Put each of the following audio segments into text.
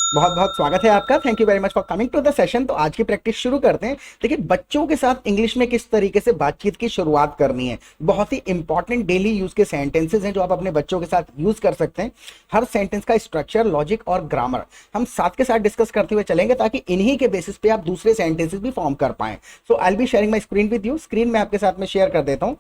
बहुत बहुत स्वागत है आपका। Thank you very much for coming to the session. तो आज की प्रैक्टिस शुरू करते हैं। देखिए, बच्चों के साथ इंग्लिश में किस तरीके से बातचीत की शुरुआत करनी है। बहुत ही इंपॉर्टेंट डेली यूज के सेंटेंसेस हैं जो आप अपने बच्चों के साथ यूज कर सकते हैं। हर सेंटेंस का स्ट्रक्चर, लॉजिक और ग्रामर हम साथ के साथ डिस्कस करते हुए चलेंगे ताकि इन्हीं के बेसिस पे आप दूसरे सेंटेंसेस भी फॉर्म कर पाएं। So I will be sharing my screen with you. Screen में आपके साथ में शेयर कर देता हूँ।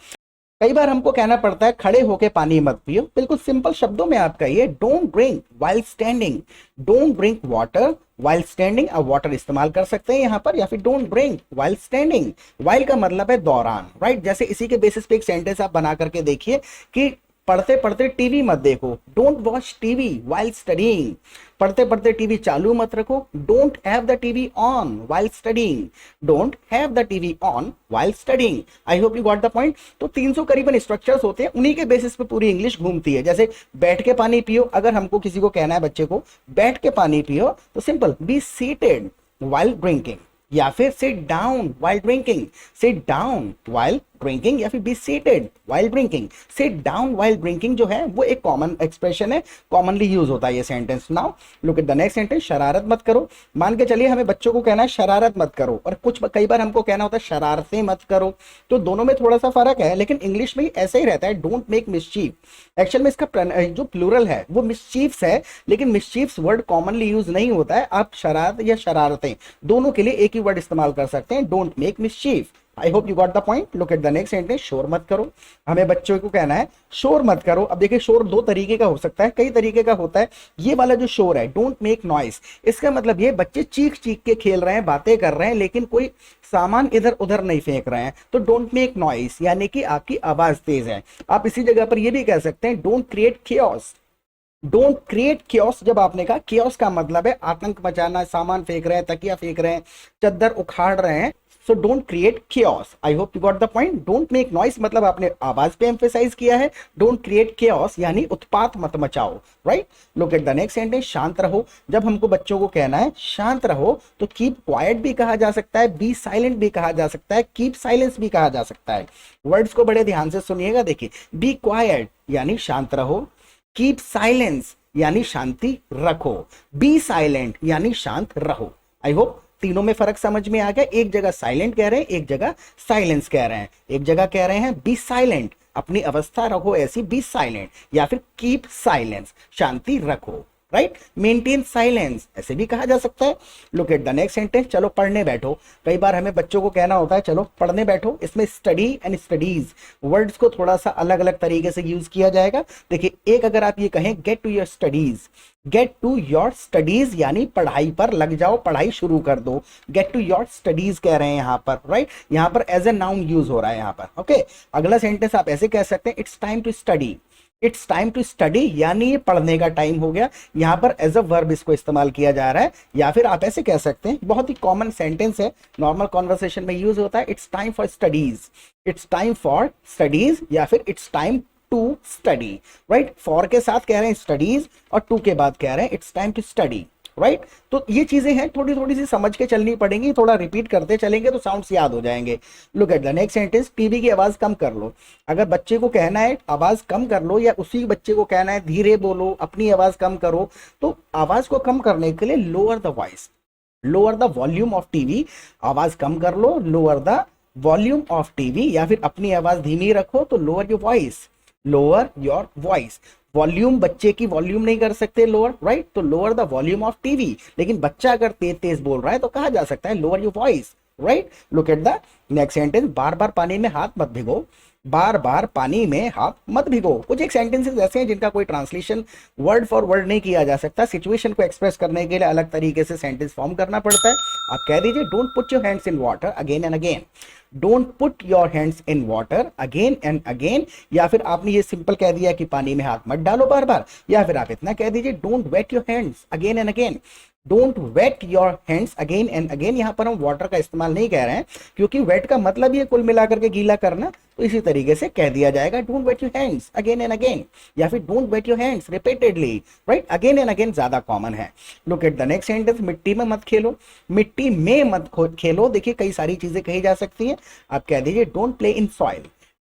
कई बार हमको कहना पड़ता है खड़े होके पानी मत पियो। बिल्कुल सिंपल शब्दों में आप कहिए don't drink while standing. Don't drink water while standing. अब वाटर इस्तेमाल कर सकते हैं यहां पर, या फिर don't drink while standing. While का मतलब है दौरान, राइट। जैसे इसी के बेसिस पे एक सेंटेंस आप बना करके देखिए कि पढ़ते पढ़ते टीवी मत देखो। Don't watch TV while studying. पढ़ते पढ़ते टीवी चालू मत रखो। Don't have the TV on while studying. Don't have the TV on while studying. I hope you got the point. तो 300 करीबन स्ट्रक्चर्स होते हैं, उन्हीं के बेसिस पे पूरी इंग्लिश घूमती है। जैसे बैठ के पानी पियो, अगर हमको किसी को कहना है बच्चे को बैठ के पानी पियो, तो simple be seated while drinking, या फिर sit down while drinking. Sit down while drinking या फिर be seated while drinking. Sit down while drinking जो है वो एक कॉमन एक्सप्रेशन है, कॉमनली यूज होता है ये sentence. Now look at the next sentence. शरारत मत करो। मान के चलिए हमें बच्चों को कहना है शरारत मत करो, और कुछ कई बार हमको कहना होता है शरारतें मत करो। तो दोनों में थोड़ा सा फर्क है, लेकिन इंग्लिश में ऐसे ही रहता है, डोंट मेक मिसचीफ। एक्चुअल में इसका जो प्लूरल है वो मिसचीफ्स है, लेकिन मिसचीफ्स वर्ड कॉमनली यूज नहीं होता है। आप शरारत या शरारतें दोनों के लिए एक ही वर्ड इस्तेमाल कर सकते हैं, don't make mischief. I hope you got the point. Look at the next sentence. शोर मत करो। हमें बच्चों को कहना है शोर मत करो। अब देखिए, शोर दो तरीके का हो सकता है, कई तरीके का होता है। ये वाला जो शोर है, डोंट मेक नॉइस, इसका मतलब ये बच्चे चीख चीख के खेल रहे हैं, बातें कर रहे हैं, लेकिन कोई सामान इधर उधर नहीं फेंक रहे हैं। तो डोंट मेक नॉइस यानी कि आपकी आवाज तेज है। आप इसी जगह पर ये भी कह सकते हैं don't create chaos। Don't create chaos, जब आपने कहा chaos का मतलब है आतंक मचाना, सामान फेंक रहे हैं, तकिया फेंक रहे हैं, चद्दर उखाड़ रहे हैं। So don't create chaos। I hope you got the point. Don't make noise मतलब आपने आवाज पे एम्फेसाइज किया है। डोंट क्रिएट chaos यानी उत्पात मत मचाओ, right. Look at the next sentence. शांत रहो। जब हमको बच्चों को कहना है शांत रहो, तो कीप क्वाइट भी कहा जा सकता है, बी साइलेंट भी कहा जा सकता है, कीप साइलेंस भी कहा जा सकता है। वर्ड्स को बड़े ध्यान से सुनिएगा। देखिए, बी क्वाइट यानी शांत रहो, कीप साइलेंस यानी शांति रखो, बी साइलेंट यानी शांत रहो। आई होप तीनों में फर्क समझ में आ गया। एक जगह साइलेंट कह रहे हैं, एक जगह साइलेंस कह रहे हैं। एक जगह कह रहे हैं बी साइलेंट, अपनी अवस्था रखो ऐसी, बी साइलेंट, या फिर कीप साइलेंस, शांति रखो, राइट। मेंटेन साइलेंस ऐसे भी कहा जा सकता है। Look at the next sentence. चलो पढ़ने बैठो। कई बार हमें बच्चों को कहना होता है चलो पढ़ने बैठो। इसमें स्टडी एंड स्टडीज वर्ड्स को थोड़ा सा अलग अलग तरीके से यूज किया जाएगा। देखिए, एक अगर आप ये कहें get to your studies, get to your studies यानी पढ़ाई पर लग जाओ, पढ़ाई शुरू कर दो। गेट टू योर स्टडीज कह रहे हैं यहां पर, राइट। यहां पर एज ए नाउन यूज हो रहा है यहां पर, ओके। अगला सेंटेंस आप ऐसे कह सकते हैं it's time to study. It's time to study यानी ये पढ़ने का टाइम हो गया। यहां पर एज अ वर्ब इसको इस्तेमाल किया जा रहा है। या फिर आप ऐसे कह सकते हैं, बहुत ही कॉमन सेंटेंस है, नॉर्मल कॉन्वर्सेशन में यूज होता है, it's time for studies. It's time for studies या फिर it's time to study, right. For के साथ कह रहे हैं स्टडीज और टू के बाद कह रहे हैं it's time to study, right. तो ये चीजें हैं, थोड़ी थोड़ी सी समझ के चलनी पड़ेंगी, थोड़ा रिपीट करते चलेंगे तो साउंड्स याद हो जाएंगे। Look at the next sentence. TV की आवाज कम कर लो। अगर बच्चे को कहना है आवाज कम कर लो, या उसी बच्चे को कहना है धीरे बोलो, अपनी आवाज कम करो, तो आवाज को कम करने के लिए lower the voice, lower the volume of TV. आवाज कम कर लो, lower the volume of TV, या फिर अपनी आवाज धीमी रखो तो lower your voice, lower your voice. Volume, बच्चे की वॉल्यूम नहीं कर सकते लोअर, राइट। तो lower the volume of TV, लेकिन बच्चा अगर तेज तेज बोल रहा है तो कहा जा सकता है lower your voice, right. Look at the next sentence. बार बार पानी में हाथ मत भिगो। बार बार पानी में हाथ मत भिगो। कुछ एक सेंटेंसेस ऐसे हैं जिनका कोई ट्रांसलेशन वर्ड फॉर वर्ड नहीं किया जा सकता। सिचुएशन को एक्सप्रेस करने के लिए अलग तरीके से सेंटेंस फॉर्म करना पड़ता है। आप कह दीजिए don't put your hands in water again and again. Don't put your hands in water again and again. या फिर आपने ये सिंपल कह दिया कि पानी में हाथ मत डालो बार बार। या फिर आप इतना कह दीजिए don't wet your hands again and again. Don't wet your hands again and again. यहां पर हम वाटर का इस्तेमाल नहीं कह रहे हैं, क्योंकि वेट का मतलब ही कुल मिलाकर के गीला करना। तो इसी तरीके से कह दिया जाएगा don't wet your hands again and again, या फिर don't wet your hands repeatedly, right. Again and again ज्यादा कॉमन है। Look at the next sentence. मिट्टी में मत खेलो। मिट्टी में मत खेलो। देखिए, कई सारी चीजें कही जा सकती हैं। आप कह दीजिए don't play in soil.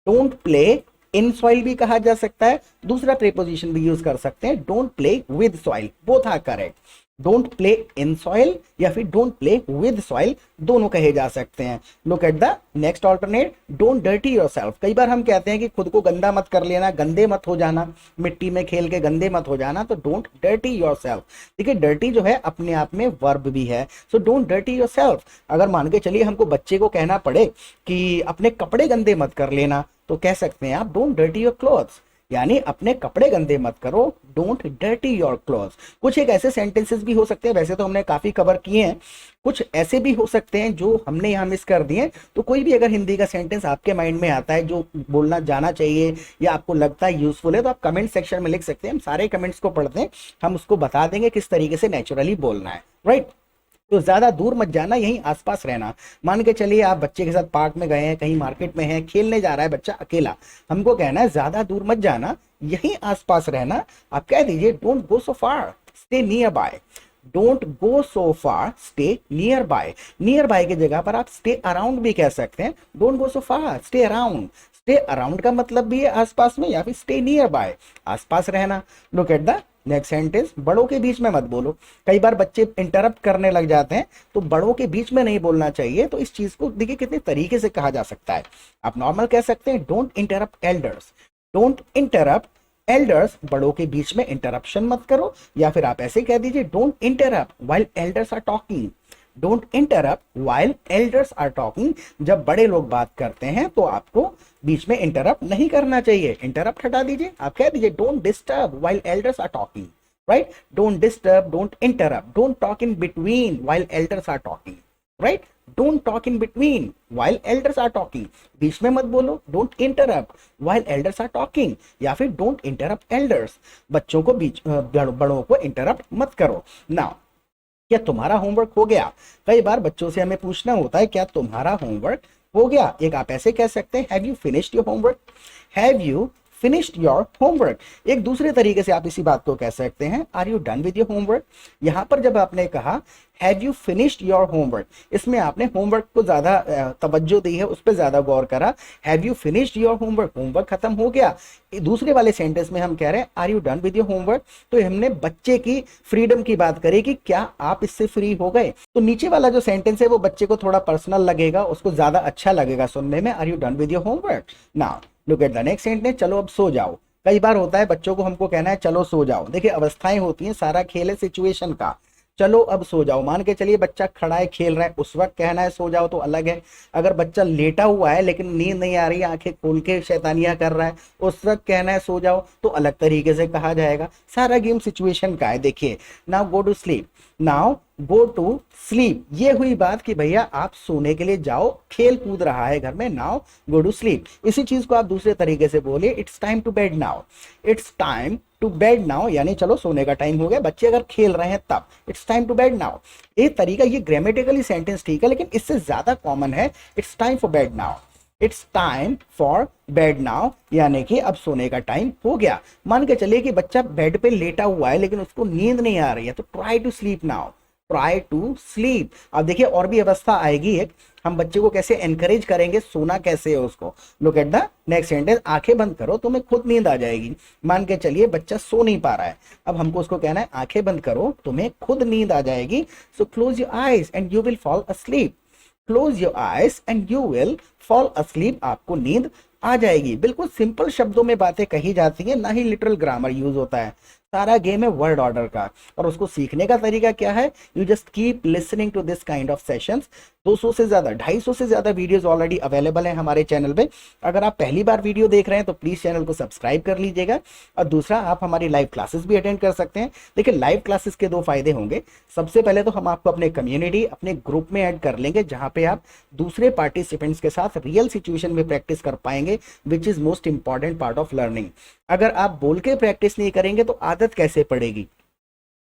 Don't play in soil भी कहा जा सकता है। दूसरा प्रीपोजिशन भी यूज कर सकते हैं, don't play with soil, both are correct. Don't play in soil या फिर डोंट प्ले विद सॉइल, दोनों कहे जा सकते हैं। Look at the next alternate, don't dirty yourself. कई बार हम कहते हैं कि खुद को गंदा मत कर लेना, गंदे मत हो जाना, मिट्टी में खेल के गंदे मत हो जाना, तो डोंट डर्टी योरसेल्फ। देखिए डर्टी जो है अपने आप में वर्ब भी है, सो डोंट डर्टी योरसेल्फ। अगर मान के चलिए हमको बच्चे को कहना पड़े कि अपने कपड़े गंदे मत कर लेना, तो कह सकते हैं आप डोंट डर्टी योर क्लोथ्स, यानी अपने कपड़े गंदे मत करो, डोंट डर्टी योर क्लोथ्स। कुछ एक ऐसे सेंटेंसेस भी हो सकते हैं, वैसे तो हमने काफी कवर किए हैं, कुछ ऐसे भी हो सकते हैं जो हमने यहाँ मिस कर दिए। तो कोई भी अगर हिंदी का सेंटेंस आपके माइंड में आता है जो बोलना जाना चाहिए या आपको लगता है यूजफुल है, तो आप कमेंट सेक्शन में लिख सकते हैं। हम सारे कमेंट्स को पढ़ते हैं, हम उसको बता देंगे किस तरीके से नेचुरली बोलना है, राइट। तो ज्यादा दूर मत जाना, यहीं आसपास रहना। मान के चलिए आप बच्चे के साथ पार्क में गए हैं, कहीं मार्केट में है, खेलने जा रहा है बच्चा अकेला, हमको कहना है ज्यादा दूर मत जाना, यहीं आसपास रहना। आप कह दीजिए don't go so far, stay near by. Don't go so far, stay near by. Near by की जगह पर आप स्टे अराउंड भी कह सकते हैं। Don't go so far, stay around. Stay around का मतलब भी है आसपास में, या फिर स्टे नियर बाय, आसपास रहना। Look at the next sentence, बड़ों के बीच में मत बोलो। कई बार बच्चे इंटरप्ट करने लग जाते हैं, तो बड़ों के बीच में नहीं बोलना चाहिए। तो इस चीज को देखिए कितने तरीके से कहा जा सकता है। आप नॉर्मल कह सकते हैं don't interrupt elders, don't interrupt elders, बड़ों के बीच में इंटरप्शन मत करो। या फिर आप ऐसे कह दीजिए don't interrupt while elders are talking, don't interrupt while elders are talking. जब बड़े लोग बात करते हैं तो आपको बीच में इंटरप्ट नहीं करना चाहिए, इंटरप्ट हटा दीजिए। आप कह दीजिए don't disturb while elders are talking, right. Don't disturb, don't interrupt, don't talk in between while elders are talking, right. Don't talk in between while elders are talking, बीच में मत बोलो। Don't interrupt while elders are talking, या फिर don't interrupt elders, बच्चों को बीच बड़ों को इंटरप्ट मत करो। नाउ क्या तुम्हारा होमवर्क हो गया? कई बार बच्चों से हमें पूछना होता है क्या तुम्हारा होमवर्क हो गया। एक आप ऐसे कह सकते हैं have you finished your homework, have you finished your homework. एक दूसरे तरीके से आप इसी बात को कह सकते हैं are you done with your homework. यहां पर जब आपने कहा have you finished your homework, इसमें आपने होमवर्क को ज्यादा तवज्जो दी है, उस पर ज्यादा गौर करा। Have you finished your homework, homework खत्म हो गया। दूसरे वाले सेंटेंस में हम कह रहे हैं are you done with your homework, तो हमने बच्चे की फ्रीडम की बात करी कि क्या आप इससे फ्री हो गए। तो नीचे वाला जो सेंटेंस है वो बच्चे को थोड़ा पर्सनल लगेगा, उसको ज्यादा अच्छा लगेगा सुनने में, are you done with your homework. Now look at the next sentence, चलो अब सो जाओ। कई बार होता है बच्चों को हमको कहना है चलो सो जाओ। देखिए अवस्थाएं होती हैं, सारा खेल है सिचुएशन का। चलो अब सो जाओ, मान के चलिए बच्चा खड़ा है खेल रहा है, उस वक्त कहना है सो जाओ तो अलग है। अगर बच्चा लेटा हुआ है लेकिन नींद नहीं आ रही है, आंखें खोल के शैतानियां कर रहा है, उस वक्त कहना है सो जाओ तो अलग तरीके से कहा जाएगा। सारा गेम सिचुएशन का है। देखिए now go to sleep, now go to sleep, ये हुई बात कि भैया आप सोने के लिए जाओ, खेल कूद रहा है घर में, नाउ गो टू स्लीप। इसी चीज को आप दूसरे तरीके से बोलिए it's time to bed now, it's time to bed now, यानी चलो सोने का टाइम हो गया। बच्चे अगर खेल रहे हैं तब it's time to bed now. ये तरीका, ये ग्रामेटिकली सेंटेंस ठीक है, लेकिन इससे ज्यादा कॉमन है it's time for bed now, it's time for bed now, यानी कि अब सोने का टाइम हो गया। मान के चलिए कि बच्चा बेड पे लेटा हुआ है लेकिन उसको नींद नहीं आ रही है, तो try to sleep now, try to sleep. अब देखिए और भी अवस्था आएगी एक, हम बच्चे को कैसे एनकरेज करेंगे, सोना कैसे है उसको। Look at the next sentence, आंखें बंद करो तुम्हें खुद नींद आ जाएगी। मान के चलिए बच्चा सो नहीं पा रहा है, अब हमको उसको कहना है आंखें बंद करो तुम्हें खुद नींद आ जाएगी। So close your eyes and you will fall asleep, close your eyes and you will fall asleep, आपको नींद आ जाएगी। बिल्कुल सिंपल शब्दों में बातें कही जाती है, ना ही लिटरल ग्रामर यूज होता है। सारा गेम है वर्ड ऑर्डर का, और उसको सीखने का तरीका क्या है, you just keep listening to this kind of sessions. 200 से ज्यादा 250 से ज्यादा वीडियोस ऑलरेडी अवेलेबल हैं हमारे चैनल पे। अगर आप पहली बार वीडियो देख रहे हैं तो प्लीज चैनल को सब्सक्राइब कर लीजिएगा, और दूसरा आप हमारी लाइव क्लासेस भी अटेंड कर सकते हैं। देखिए लाइव क्लासेस के 2 फायदे होंगे। सबसे पहले तो हम आपको अपने कम्युनिटी, अपने ग्रुप में ऐड कर लेंगे, जहां पे आप दूसरे पार्टिसिपेंट्स के साथ रियल सिचुएशन में प्रैक्टिस कर पाएंगे, which is most important part of learning. अगर आप बोल के प्रैक्टिस नहीं करेंगे तो आदत कैसे पड़ेगी।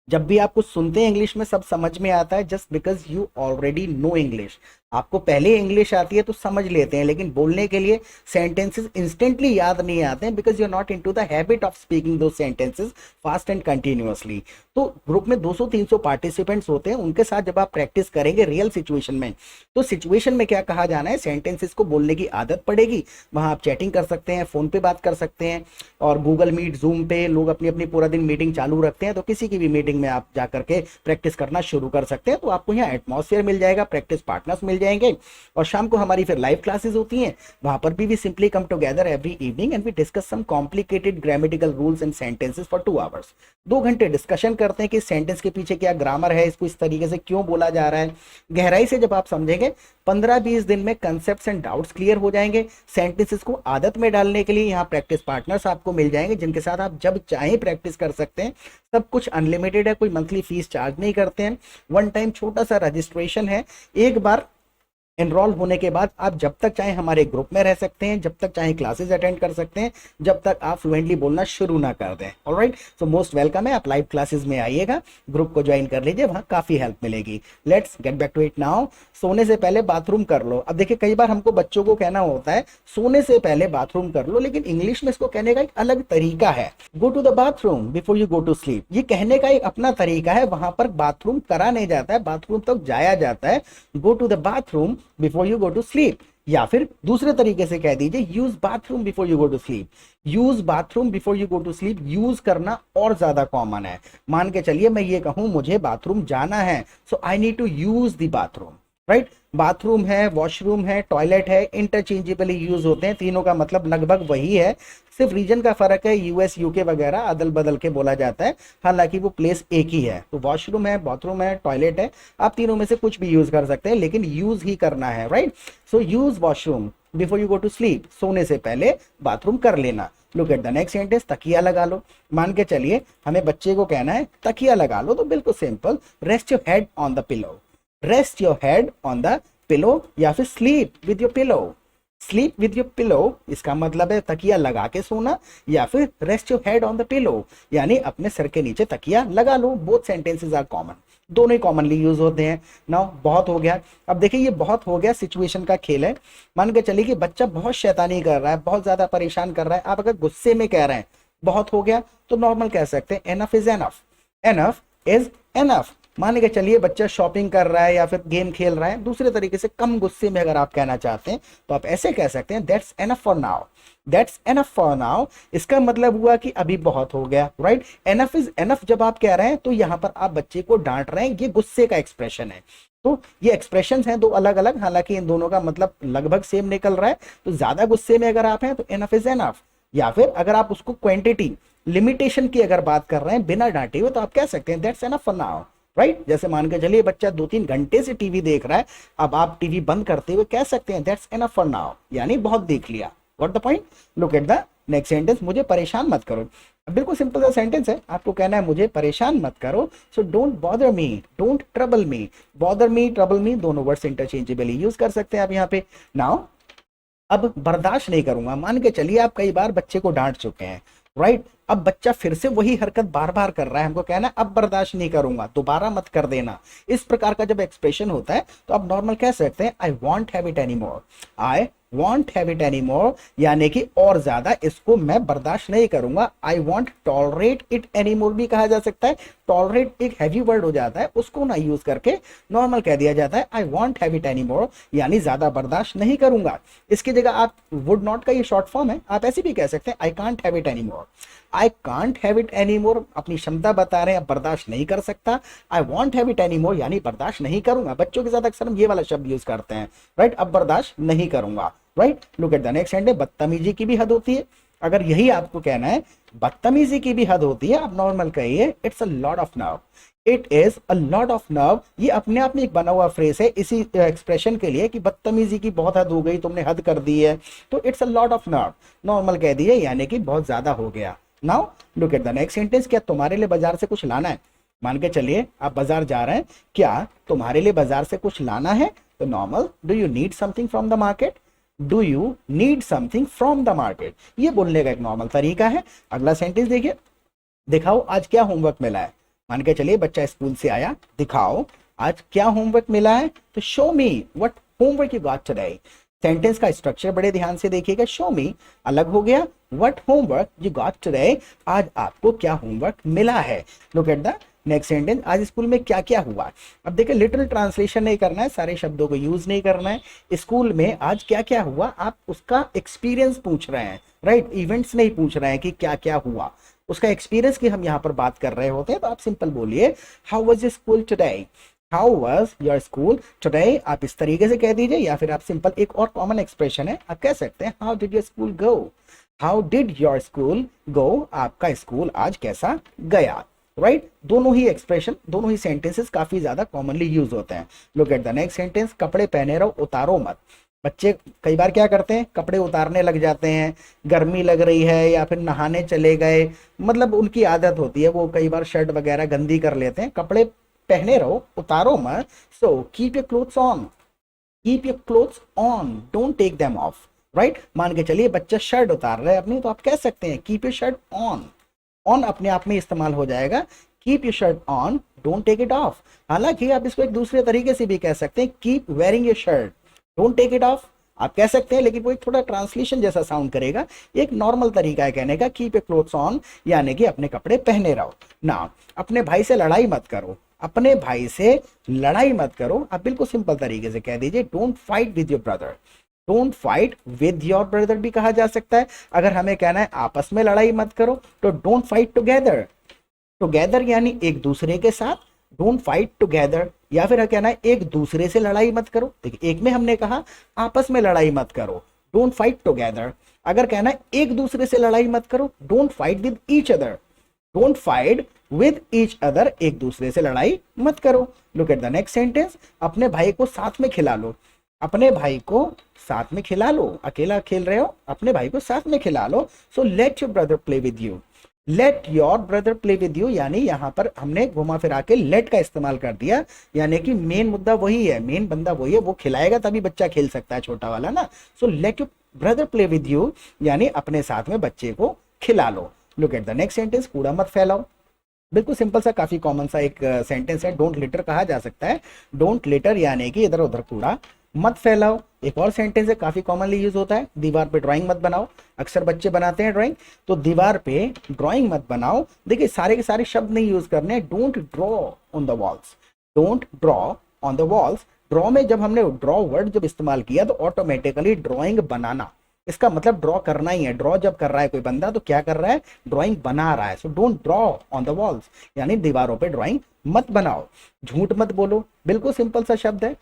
जब भी आप कुछ सुनते हैं इंग्लिश में सब समझ में आता है just because you already know English. आपको पहले इंग्लिश आती है तो समझ लेते हैं, लेकिन बोलने के लिए सेंटेंसेस इंस्टेंटली याद नहीं आते हैं, because you are not into the habit of speaking दो सेंटेंसेस फास्ट एंड कंटिन्यूअसली। तो ग्रुप में 200-300 पार्टिसिपेंट्स होते हैं, उनके साथ जब आप प्रैक्टिस करेंगे रियल सिचुएशन में, तो सिचुएशन में क्या कहा जाना है, सेंटेंसेस को बोलने की आदत पड़ेगी। वहां आप चैटिंग कर सकते हैं, फोन पे बात कर सकते हैं, और गूगल मीट, जूम पे लोग अपनी अपनी पूरा दिन मीटिंग चालू रखते हैं, तो किसी की भी मीटिंग में आप जा करके प्रैक्टिस करना शुरू कर सकते हैं। तो आपको यहाँ एटमॉस्फेयर मिल जाएगा, प्रैक्टिस पार्टनर्स मिल जाएंगे, और शाम को हमारी फिर लाइव क्लासेस होती हैं, वहां पर भी we simply come together every evening and we discuss some complicated grammatical rules and sentences for 2 hours. 2 घंटे डिस्कशन करते हैं कि सेंटेंस के पीछे क्या ग्रामर है, इसको इस तरीके से क्यों बोला जा रहा है। गहराई से जब आप समझेंगे, 15-20 दिन में कंसेप्ट्स एंड डाउट्स क्लियर हो जाएंगे। सेंटेंसेस को आदत में डालने के लिए यहाँ प्रैक्टिस पार्टनर्स आपको मिल जाएंगे, जिनके साथ आप जब चाहें प्रैक्टिस कर सकते हैं। सब कुछ अनलिमिटेड है, कोई मंथली फीस चार्ज नहीं करते हैं। वन टाइम छोटा सा रजिस्ट्रेशन है, एक बार एनरोल होने के बाद आप जब तक चाहे हमारे ग्रुप में रह सकते हैं, जब तक चाहे क्लासेस अटेंड कर सकते हैं, जब तक आप फ्लुएंटली बोलना शुरू ना कर दें। ऑलराइट, सो मोस्ट वेलकम है, आप लाइव क्लासेस में आइएगा, ग्रुप को ज्वाइन कर लीजिए, वहां काफी हेल्प मिलेगी। Let's get back to it now. सोने से पहले बाथरूम कर लो। अब देखिए, कई बार हमको बच्चों को कहना होता है सोने से पहले बाथरूम कर लो, लेकिन इंग्लिश में इसको कहने का एक अलग तरीका है। Go to the bathroom before you go to sleep. ये कहने का एक अपना तरीका है, वहां पर बाथरूम करा नहीं जाता है, बाथरूम तक जाया जाता है। Go to the bathroom before you go to sleep. या फिर दूसरे तरीके से कह दीजिए, use bathroom before you go to sleep. Use bathroom before you go to sleep use करना और ज्यादा कॉमन है। मान के चलिए मैं ये कहूं मुझे बाथरूम जाना है, so I need to use the bathroom, right. Bathroom है, वॉशरूम है, टॉयलेट है, इंटरचेंजेबली यूज होते हैं, तीनों का मतलब लगभग वही है, सिर्फ रीजन का फर्क है, यूएस यूके वगैरह अदल बदल के बोला जाता है, हालांकि वो प्लेस एक ही है। तो वॉशरूम है, बाथरूम है, टॉयलेट है, आप तीनों में से कुछ भी यूज कर सकते हैं, लेकिन यूज ही करना है, right. So use washroom before you go to sleep, सोने से पहले बाथरूम कर लेना। Look at the next sentence, तकिया लगा लो। मान के चलिए हमें बच्चे को कहना है तकिया लगा लो, तो बिल्कुल simple, rest your head on the pillow. Rest your head on the pillow, या फिर sleep with your pillow. Sleep with your pillow, इसका मतलब है तकिया लगा के सोना, या फिर rest your head on the pillow, यानी अपने सर के नीचे तकिया लगा लो। बोथ सेंटेंसेस आर कॉमन, दोनों ही कॉमनली यूज होते हैं। नाउ बहुत हो गया। अब देखिए, ये बहुत हो गया सिचुएशन का खेल है। मान के चलिए कि बच्चा बहुत शैतानी कर रहा है, बहुत ज्यादा परेशान कर रहा है, आप अगर गुस्से में कह रहे हैं बहुत हो गया, तो नॉर्मल कह सकते हैं enough is enough, enough is enough. मान के चलिए बच्चा शॉपिंग कर रहा है या फिर गेम खेल रहा है, दूसरे तरीके से कम गुस्से में अगर आप कहना चाहते हैं तो आप ऐसे कह सकते हैं that's enough for now, that's enough for now. इसका मतलब हुआ कि अभी बहुत हो गया, राइट। एनफ इज एनफ जब आप कह रहे हैं तो यहां पर आप बच्चे को डांट रहे हैं, ये गुस्से का एक्सप्रेशन है। तो ये एक्सप्रेशंस हैं दो अलग अलग, हालांकि इन दोनों का मतलब लगभग सेम निकल रहा है। तो ज्यादा गुस्से में अगर आप हैं तो एनफ इज एनफ, या फिर अगर आप उसको क्वांटिटी लिमिटेशन की अगर बात कर रहे हैं बिना डांटे हुए, तो आप कह सकते हैं that's enough for now, right. जैसे मान के चलिए बच्चा 2-3 घंटे से टीवी देख रहा है, अब आप टीवी बंद करते हुए कह सकते हैं दैट्स एनफ फॉर नाउ, यानी बहुत देख लिया। Got the point. Look at the next sentence, मुझे परेशान मत करो। बिल्कुल सिंपल सा सेंटेंस है, आपको कहना है मुझे परेशान मत करो, so don't bother me, don't trouble me. Bother me, trouble me, दोनों वर्ड्स इंटरचेंजेबली यूज कर सकते हैं आप यहाँ पे। नाउ अब बर्दाश्त नहीं करूंगा। मान के चलिए आप कई बार बच्चे को डांट चुके हैं, राइट। अब बच्चा फिर से वही हरकत बार बार कर रहा है, हमको कहना है अब बर्दाश्त नहीं करूंगा, दोबारा मत कर देना। इस प्रकार का जब एक्सप्रेशन होता है तो आप नॉर्मल कह सकते हैं I want have it any more, I want have it any more, यानी कि और ज्यादा इसको मैं बर्दाश्त नहीं करूंगा। I want tolerate it any more भी कहा जा सकता है। टॉलरेट एक हैवी वर्ड हो जाता है, उसको ना यूज करके नॉर्मल कह दिया जाता है I want have it any more, यानी ज्यादा बर्दाश्त नहीं करूंगा। इसकी जगह आप वुड नॉट का ये शॉर्ट फॉर्म है, आप ऐसे भी कह सकते हैं I can't have it any more. I can't have it any more अपनी क्षमता बता रहे हैं, बर्दाश्त नहीं कर सकता। I want have it any more यानी बर्दाश्त नहीं करूंगा। बच्चों के साथ अक्सर हम ये वाला शब्द यूज करते हैं, राइट। अब बर्दाश्त नहीं करूंगा, right. Look at the next sentence, बदतमीजी की भी हद होती है। अगर यही आपको कहना है बदतमीजी की भी हद होती है, आप नॉर्मल कहिए it's a lot of nerve, it is a lot of nerve. ये अपने आप में एक बना हुआ फ्रेज है इसी एक्सप्रेशन के लिए कि बदतमीजी की बहुत हद हो गई, तुमने हद कर दी है, तो it's a lot of nerve normal कह दिए, यानी कि बहुत ज्यादा हो गया। Now look at the next sentence, क्या तुम्हारे लिए बाजार से कुछ लाना है। मान के चलिए आप बाजार जा रहे हैं, क्या तुम्हारे लिए बाजार से कुछ लाना है, तो normal do you need something from the market, do you need something from the market, ये बोलने का एक नॉर्मल तरीका है। अगला सेंटेंस देखिए, दिखाओ आज क्या होमवर्क मिला है। मान के चलिए बच्चा स्कूल से आया, दिखाओ आज क्या होमवर्क मिला है, तो show me what homework you got today. Sentence का स्ट्रक्चर बड़े ध्यान से देखिएगा। शो मी अलग हो गया, what homework you got today, आज आपको क्या होमवर्क मिला है। Look at the next sentence, आज स्कूल में क्या क्या हुआ। अब देखिए लिटरल ट्रांसलेशन नहीं करना है, सारे शब्दों को यूज नहीं करना है। स्कूल में आज क्या क्या हुआ, आप उसका एक्सपीरियंस पूछ रहे हैं, राइट, इवेंट्स नहीं पूछ रहे हैं कि क्या क्या हुआ, उसका एक्सपीरियंस की हम यहाँ पर बात कर रहे होते हैं। तो आप सिंपल बोलिए how was your school today, how was your school today, आप इस तरीके से कह दीजिए। या फिर आप सिंपल एक और कॉमन एक्सप्रेशन है, आप कह सकते हैं how did your school go, how did your school go, आपका स्कूल आज कैसा गया, राइट। दोनों ही एक्सप्रेशन, दोनों ही सेंटेंसेस काफी ज्यादा कॉमनली यूज होते हैं। Look at the next sentence, कपड़े पहने रहो उतारो मत। बच्चे कई बार क्या करते हैं, कपड़े उतारने लग जाते हैं, गर्मी लग रही है या फिर नहाने चले गए, मतलब उनकी आदत होती है, वो कई बार शर्ट वगैरह गंदी कर लेते हैं। कपड़े पहने रहो उतारो मत, so keep your clothes on, keep your clothes on, don't take them off, right. मान के चलिए बच्चा शर्ट उतार रहा है अपनी, तो आप कह सकते हैं keep your shirt on, on अपने आप में इस्तेमाल हो जाएगा, keep your shirt on, don't take it off. हालांकि आप इसको एक दूसरे तरीके से भी कह सकते हैं, keep wearing your shirt, don't take it off, आप कह सकते हैं, लेकिन वो एक थोड़ा ट्रांसलेशन जैसा साउंड करेगा। एक नॉर्मल तरीका है कहने का, कीप योर क्लोथ्स ऑन, यानी कि अपने कपड़े पहने रहो ना। अपने भाई से लड़ाई मत करो, अपने भाई से लड़ाई मत करो, आप बिल्कुल सिंपल तरीके से कह दीजिए don't fight with your brother, don't fight with your brother भी कहा जा सकता है। अगर हमें कहना है आपस में लड़ाई मत करो तो डोंट फाइट टुगेदर, टुगेदर यानी एक दूसरे के साथ, डोंट फाइट टुगेदर। या फिर कहना है एक दूसरे से लड़ाई मत करो, देखिए एक में हमने कहा आपस में लड़ाई मत करो, डोंट फाइट टुगेदर। अगर कहना है एक दूसरे से लड़ाई मत करो, don't fight with each other, don't fight with each other, एक दूसरे से लड़ाई मत करो। Look at the next sentence, अपने भाई को साथ में खिला लो, अपने भाई को साथ में खिला लो, अकेला खेल रहे हो, अपने भाई को साथ में खिला लो। So let your brother play with you, let your brother play with you, यानी यहां पर हमने घुमा फिरा के लेट का इस्तेमाल कर दिया, यानी कि मेन मुद्दा वही है, मेन बंदा वही है, वो खिलाएगा तभी बच्चा खेल सकता है, छोटा वाला ना। So let your brother play with you, यानी अपने साथ में बच्चे को खिला लो। Look at the next sentence, कूड़ा मत फैलाओ, बिल्कुल सिंपल सा काफी कॉमन सा एक सेंटेंस है, डोंट लिटर कहा जा सकता है, डोंट लिटर यानी कि इधर उधर कूड़ा मत फैलाओ। एक और सेंटेंस है काफी कॉमनली यूज होता है, दीवार पे ड्राइंग मत बनाओ, अक्सर बच्चे बनाते हैं ड्राइंग, तो दीवार पे ड्राइंग मत बनाओ। देखिए सारे के सारे शब्द नहीं यूज करने, don't draw on the walls, don't draw on the walls. Draw में जब हमने ड्रॉ वर्ड जब इस्तेमाल किया तो ऑटोमेटिकली ड्रॉइंग बनाना, इसका मतलब ड्रॉ करना ही है। ड्रॉ जब कर रहा है कोई बंदा तो क्या कर रहा है, ड्राइंग बना रहा है। So don't draw on the walls, यानी दीवारों पे ड्राइंग मत बनाओ। झूठ मत बोलो, बिल्कुल सिंपल सा शब्द है,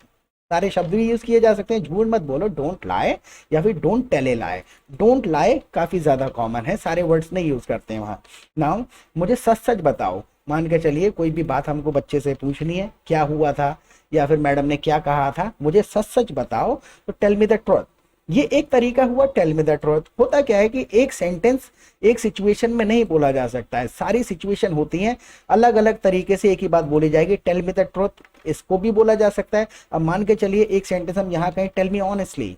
सारे शब्द भी यूज किए जा सकते हैं। झूठ मत बोलो, डोंट लाई, या फिर don't tell a lie. Don't lie काफी ज्यादा कॉमन है, सारे वर्ड्स नहीं यूज करते हैं वहां। नाउ मुझे सच सच बताओ, मान के चलिए कोई भी बात हमको बच्चे से पूछनी है, क्या हुआ था या फिर मैडम ने क्या कहा था, मुझे सच सच बताओ, तो टेल मी द ट्रुथ। ये एक तरीका हुआ टेल मी द ट्रुथ। होता क्या है कि एक सेंटेंस एक सिचुएशन में नहीं बोला जा सकता है, सारी सिचुएशन होती हैं, अलग अलग तरीके से एक ही बात बोली जाएगी। टेल मी द ट्रुथ, इसको भी बोला जा सकता है। अब मान के चलिए एक सेंटेंस हम यहाँ कहें tell me honestly,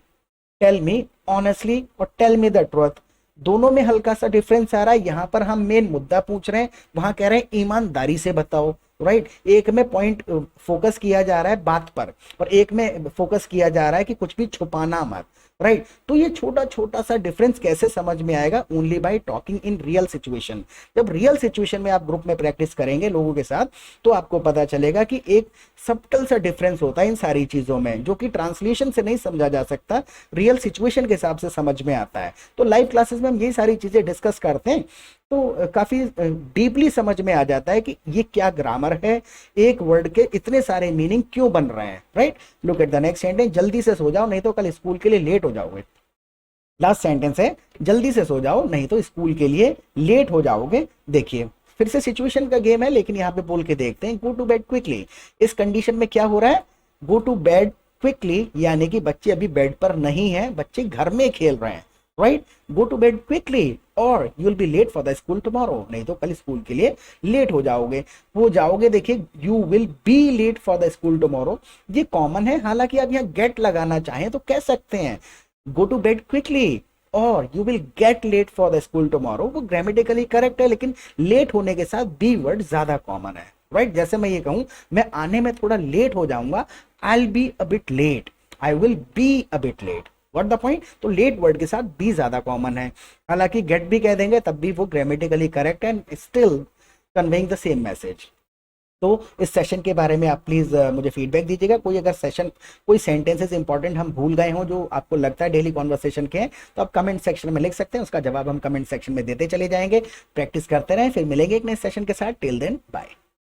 tell me honestly और टेल मी द ट्रुथ, दोनों में हल्का सा डिफरेंस आ रहा है। यहाँ पर हम मेन मुद्दा पूछ रहे हैं, वहां कह रहे हैं ईमानदारी से बताओ, राइट। एक में पॉइंट फोकस किया जा रहा है बात पर, और एक में फोकस किया जा रहा है कि कुछ भी छुपाना मत, राइट। तो ये छोटा छोटा सा डिफरेंस कैसे समझ में आएगा, only by talking in real situation. जब रियल सिचुएशन में आप ग्रुप में प्रैक्टिस करेंगे लोगों के साथ, तो आपको पता चलेगा कि एक सब्टल सा डिफरेंस होता है इन सारी चीजों में, जो कि ट्रांसलेशन से नहीं समझा जा सकता, रियल सिचुएशन के हिसाब से समझ में आता है। तो लाइव क्लासेस में हम यही सारी चीजें डिस्कस करते हैं, तो काफी डीपली समझ में आ जाता है कि ये क्या ग्रामर है, एक वर्ड के इतने सारे मीनिंग क्यों बन रहे हैं, right. Look at the next sentence, जल्दी से सो जाओ नहीं तो कल स्कूल के लिए लेट हो जाओगे। लास्ट सेंटेंस है, जल्दी से सो जाओ नहीं तो स्कूल के लिए लेट हो जाओगे। देखिए फिर से सिचुएशन का गेम है, लेकिन यहाँ पे बोल के देखते हैं, गो टू बेड क्विकली। इस कंडीशन में क्या हो रहा है, गो टू बेड क्विकली, यानी कि बच्चे अभी बेड पर नहीं है, बच्चे घर में खेल रहे हैं, right. Go to bed quickly और you will be late for the school tomorrow, नहीं तो कल स्कूल के लिए लेट हो जाओगे। वो जाओगे, देखिए you will be late for the school tomorrow, ये कॉमन है। हालांकि आप यहाँ गेट लगाना चाहें तो कह सकते हैं गो टू बेड क्विकली और you will get late for the school tomorrow, वो ग्रामेटिकली करेक्ट है, लेकिन लेट होने के साथ बी वर्ड ज्यादा कॉमन है, राइट। जैसे मैं ये कहूं मैं आने में थोड़ा लेट हो जाऊंगा, I will be a bit late, I will be a bit late. What the point? तो लेट वर्ड के साथ बी ज्यादा कॉमन है, हालांकि गेट भी कह देंगे तब भी वो grammatically correct and still conveying the same message. तो इस सेशन के बारे में आप प्लीज मुझे फीडबैक दीजिएगा। कोई अगर सेशन, कोई सेंटेंसेस इंपॉर्टेंट हम भूल गए हों जो आपको लगता है डेली कॉन्वर्सेशन के हैं, तो आप कमेंट सेक्शन में लिख सकते हैं, उसका जवाब हम कमेंट सेक्शन में देते चले जाएंगे। प्रैक्टिस करते रहें, फिर मिलेंगे एक नए सेशन के साथ। Till then bye.